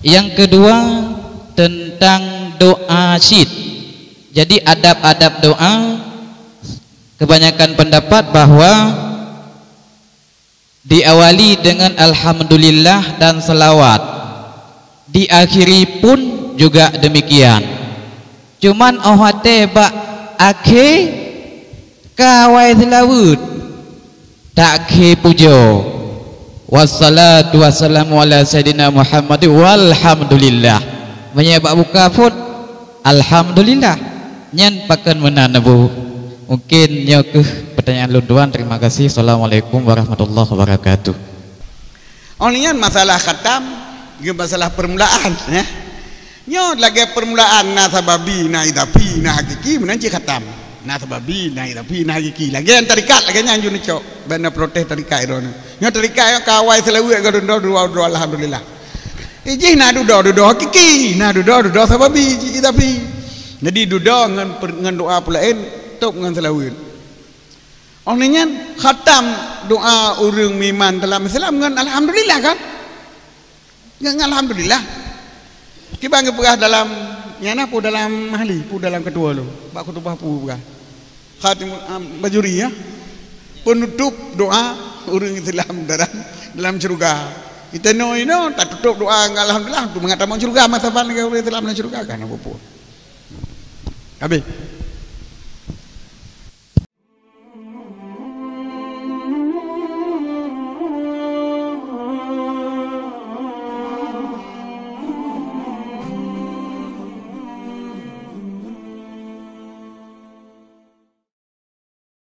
Yang kedua tentang doa syid. Jadi adab-adab doa, kebanyakan pendapat bahwa diawali dengan alhamdulillah dan selawat, diakhiri pun juga demikian. Cuman ohate bak akhir kawai selawat tak ke pujo. Wassalatu wassalamu ala sayyidina Muhammad walhamdulillah. Menyebab buka pun alhamdulillah. Nyan pakan menanabu. Mungkin nyok pertanyaan lunduan. Terima kasih. Assalamualaikum warahmatullahi wabarakatuh. Onian masalah khatam, masalah permulaan ya. Nyo lagi permulaan na sababi na idapi na hakiki menanci khatam. Na sababi na idapi na hakiki. Lagi yang tarikat lagi nyanju ni cok. Benda protes tarikat itu. Nyo tarikat yang kawai selawi agak doa alhamdulillah. Iji na doa hakiki, na doa sababi idapi. Jadi doa dengan doa pula tok dengan selawat. Orangnya khatam doa orang miman dalam Islam dengan alhamdulillah kan? Dengan alhamdulillah. Kita ngepegah dalam nyana pu dalam mahli, pu dalam kedua lo. Bak khutbah pu bukan. Khatim bajuri ya. Penutup doa orang Islam dalam surga. Kita no tak tutup doa dengan alhamdulillah tu mengatakan surga masa pan orang Islam dalam surga kan apa pun. Habis